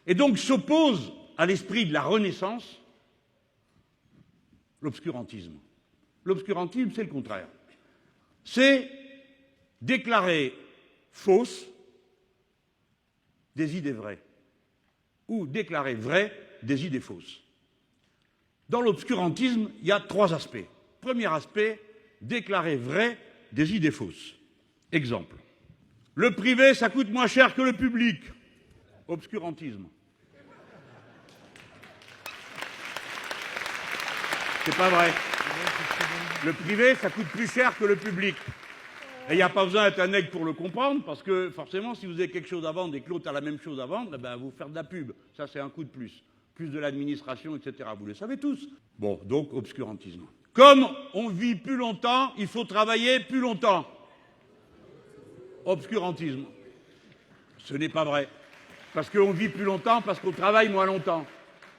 Et donc s'oppose à l'esprit de la Renaissance l'obscurantisme. L'obscurantisme, c'est le contraire. C'est déclarer fausses des idées vraies, ou déclarer vraies des idées fausses. Dans l'obscurantisme, il y a 3 aspects. Premier aspect, déclarer vraies des idées fausses. Exemple. Le privé, ça coûte moins cher que le public. Obscurantisme. C'est pas vrai. Le privé, ça coûte plus cher que le public. Et il n'y a pas besoin d'être un aigle pour le comprendre, parce que forcément, si vous avez quelque chose à vendre et que l'autre a la même chose à vendre, eh ben, vous faire de la pub. Ça, c'est un coût de plus. Plus de l'administration, etc. Vous le savez tous. Bon, donc, obscurantisme. Comme on vit plus longtemps, il faut travailler plus longtemps. Obscurantisme. Ce n'est pas vrai. Parce qu'on vit plus longtemps, parce qu'on travaille moins longtemps.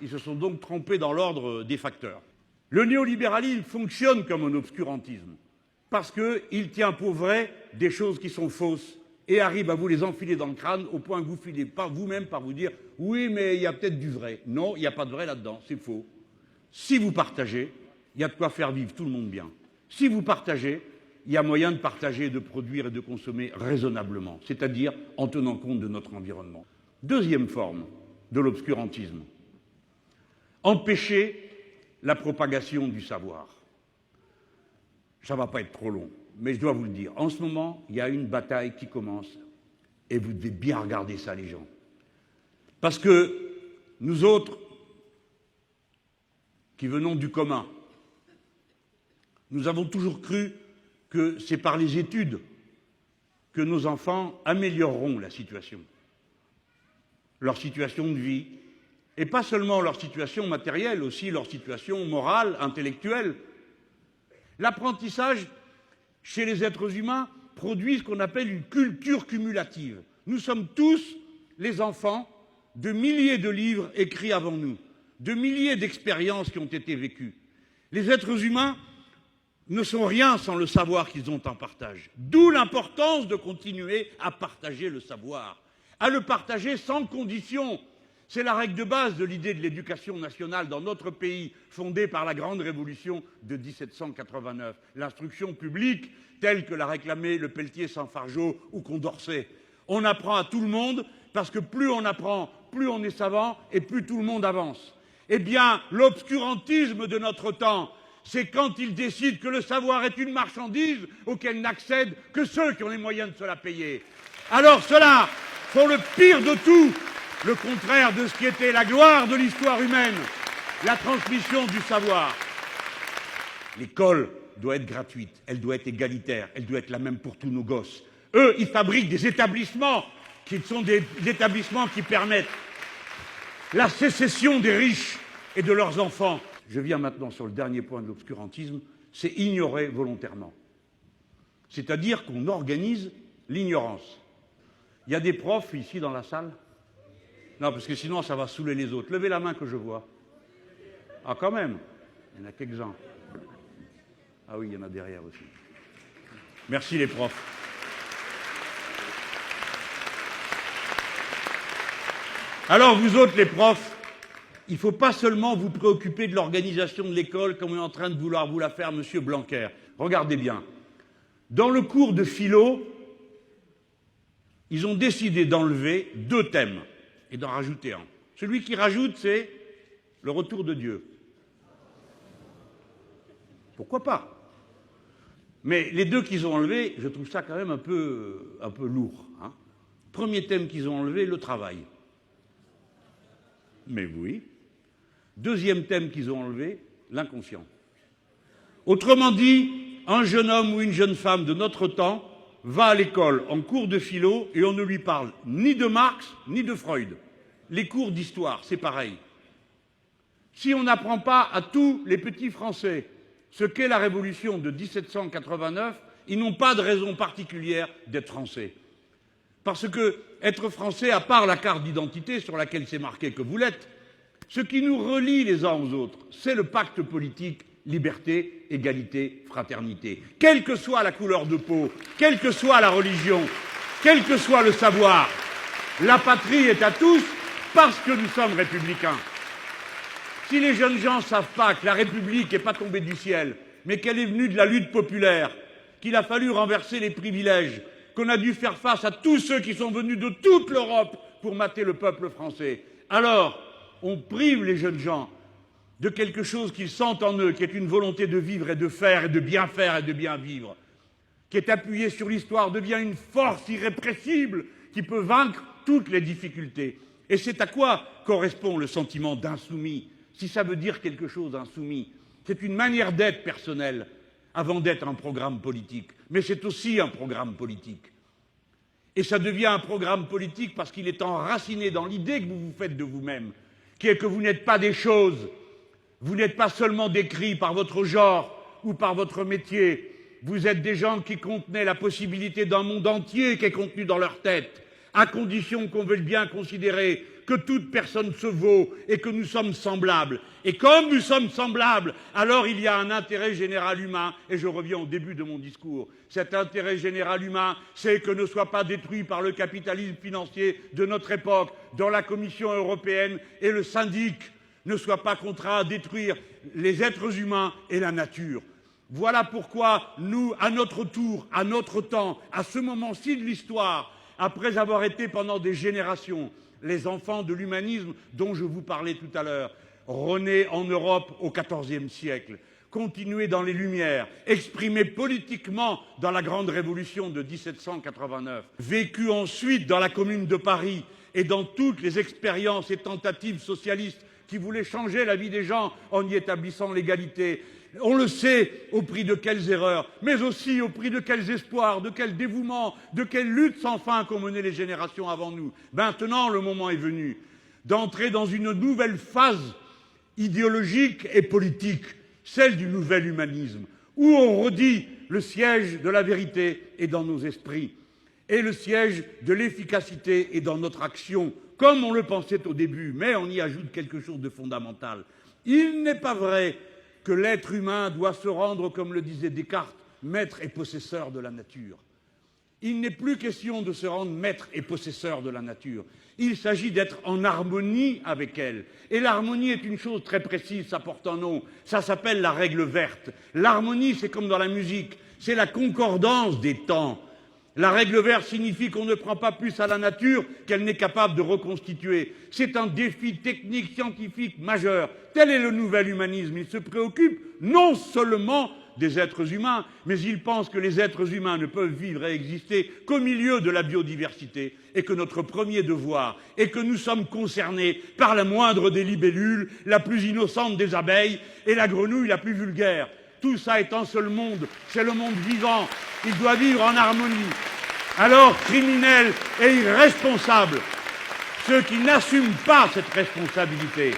Ils se sont donc trompés dans l'ordre des facteurs. Le néolibéralisme fonctionne comme un obscurantisme, parce qu'il tient pour vrai des choses qui sont fausses et arrive à vous les enfiler dans le crâne au point que vous filez par vous-même par vous dire « oui, mais il y a peut-être du vrai ». Non, il n'y a pas de vrai là-dedans, c'est faux. Si vous partagez, il y a de quoi faire vivre tout le monde bien. Si vous partagez, il y a moyen de partager, de produire et de consommer raisonnablement, c'est-à-dire en tenant compte de notre environnement. Deuxième forme de l'obscurantisme, empêcher la propagation du savoir. Ça ne va pas être trop long, mais je dois vous le dire. En ce moment, il y a une bataille qui commence et vous devez bien regarder ça, les gens. Parce que nous autres, qui venons du commun, nous avons toujours cru que c'est par les études que nos enfants amélioreront la situation, leur situation de vie, et pas seulement leur situation matérielle, aussi leur situation morale, intellectuelle. L'apprentissage, chez les êtres humains, produit ce qu'on appelle une culture cumulative. Nous sommes tous les enfants de milliers de livres écrits avant nous, de milliers d'expériences qui ont été vécues. Les êtres humains ne sont rien sans le savoir qu'ils ont en partage. D'où l'importance de continuer à partager le savoir, à le partager sans condition. C'est la règle de base de l'idée de l'éducation nationale dans notre pays, fondée par la grande révolution de 1789. L'instruction publique, telle que l'a réclamée Le Pelletier sans Fargeau ou Condorcet. On apprend à tout le monde, parce que plus on apprend, plus on est savant et plus tout le monde avance. Eh bien, l'obscurantisme de notre temps, c'est quand il décide que le savoir est une marchandise auquel n'accèdent que ceux qui ont les moyens de se la payer. Alors ceux-là font le pire de tout, le contraire de ce qui était la gloire de l'histoire humaine, la transmission du savoir. L'école doit être gratuite, elle doit être égalitaire, elle doit être la même pour tous nos gosses. Eux, ils fabriquent des établissements qui sont des établissements qui permettent la sécession des riches et de leurs enfants. Je viens maintenant sur le dernier point de l'obscurantisme, c'est ignorer volontairement. C'est-à-dire qu'on organise l'ignorance. Il y a des profs ici dans la salle ? Non, parce que sinon ça va saouler les autres. Levez la main que je vois. Ah, quand même. Il y en a quelques-uns. Ah oui, il y en a derrière aussi. Merci les profs. Alors vous autres les profs, il ne faut pas seulement vous préoccuper de l'organisation de l'école comme est en train de vouloir vous la faire M. Blanquer. Regardez bien. Dans le cours de philo, ils ont décidé d'enlever 2 thèmes et d'en rajouter un. Celui qui rajoute, c'est le retour de Dieu. Pourquoi pas? Mais les 2 qu'ils ont enlevés, je trouve ça quand même un peu lourd. Hein. Premier thème qu'ils ont enlevé, le travail. Mais oui. Deuxième thème qu'ils ont enlevé, l'inconscient. Autrement dit, un jeune homme ou une jeune femme de notre temps va à l'école en cours de philo et on ne lui parle ni de Marx ni de Freud. Les cours d'histoire, c'est pareil. Si on n'apprend pas à tous les petits Français ce qu'est la révolution de 1789, ils n'ont pas de raison particulière d'être français. Parce que être français, à part la carte d'identité sur laquelle c'est marqué que vous l'êtes, ce qui nous relie les uns aux autres, c'est le pacte politique liberté, égalité, fraternité. Quelle que soit la couleur de peau, quelle que soit la religion, quel que soit le savoir, la patrie est à tous parce que nous sommes républicains. Si les jeunes gens ne savent pas que la République n'est pas tombée du ciel, mais qu'elle est venue de la lutte populaire, qu'il a fallu renverser les privilèges, qu'on a dû faire face à tous ceux qui sont venus de toute l'Europe pour mater le peuple français, alors on prive les jeunes gens de quelque chose qu'ils sentent en eux, qui est une volonté de vivre et de faire et de bien vivre, qui est appuyée sur l'histoire, devient une force irrépressible qui peut vaincre toutes les difficultés. Et c'est à quoi correspond le sentiment d'insoumis? Si ça veut dire quelque chose, insoumis, c'est une manière d'être personnelle avant d'être un programme politique. Mais c'est aussi un programme politique. Et ça devient un programme politique parce qu'il est enraciné dans l'idée que vous vous faites de vous-même, qui est que vous n'êtes pas des choses, vous n'êtes pas seulement décrits par votre genre ou par votre métier, vous êtes des gens qui contenaient la possibilité d'un monde entier qui est contenu dans leur tête, à condition qu'on veuille bien considérer que toute personne se vaut et que nous sommes semblables. Et comme nous sommes semblables, alors il y a un intérêt général humain, et je reviens au début de mon discours. Cet intérêt général humain, c'est que ne soit pas détruit par le capitalisme financier de notre époque, dont la Commission européenne et le syndic ne soient pas contraints à détruire les êtres humains et la nature. Voilà pourquoi nous, à notre tour, à notre temps, à ce moment-ci de l'histoire, après avoir été pendant des générations les enfants de l'humanisme dont je vous parlais tout à l'heure, renés en Europe au XIVe siècle, continués dans les Lumières, exprimés politiquement dans la Grande Révolution de 1789, vécus ensuite dans la Commune de Paris et dans toutes les expériences et tentatives socialistes qui voulaient changer la vie des gens en y établissant l'égalité. On le sait au prix de quelles erreurs, mais aussi au prix de quels espoirs, de quel dévouement, de quelles luttes sans fin qu'ont mené les générations avant nous. Maintenant, le moment est venu d'entrer dans une nouvelle phase idéologique et politique, celle du nouvel humanisme, où on redit le siège de la vérité est dans nos esprits, et le siège de l'efficacité est dans notre action, comme on le pensait au début, mais on y ajoute quelque chose de fondamental. Il n'est pas vrai que l'être humain doit se rendre, comme le disait Descartes, maître et possesseur de la nature. Il n'est plus question de se rendre maître et possesseur de la nature. Il s'agit d'être en harmonie avec elle. Et l'harmonie est une chose très précise, ça porte un nom. Ça s'appelle la règle verte. L'harmonie, c'est comme dans la musique, c'est la concordance des temps. La règle verte signifie qu'on ne prend pas plus à la nature qu'elle n'est capable de reconstituer. C'est un défi technique, scientifique majeur. Tel est le nouvel humanisme. Il se préoccupe non seulement des êtres humains, mais il pense que les êtres humains ne peuvent vivre et exister qu'au milieu de la biodiversité et que notre premier devoir est que nous sommes concernés par la moindre des libellules, la plus innocente des abeilles et la grenouille la plus vulgaire. Tout ça est un seul monde, c'est le monde vivant. Il doit vivre en harmonie. Alors, criminels et irresponsables, ceux qui n'assument pas cette responsabilité,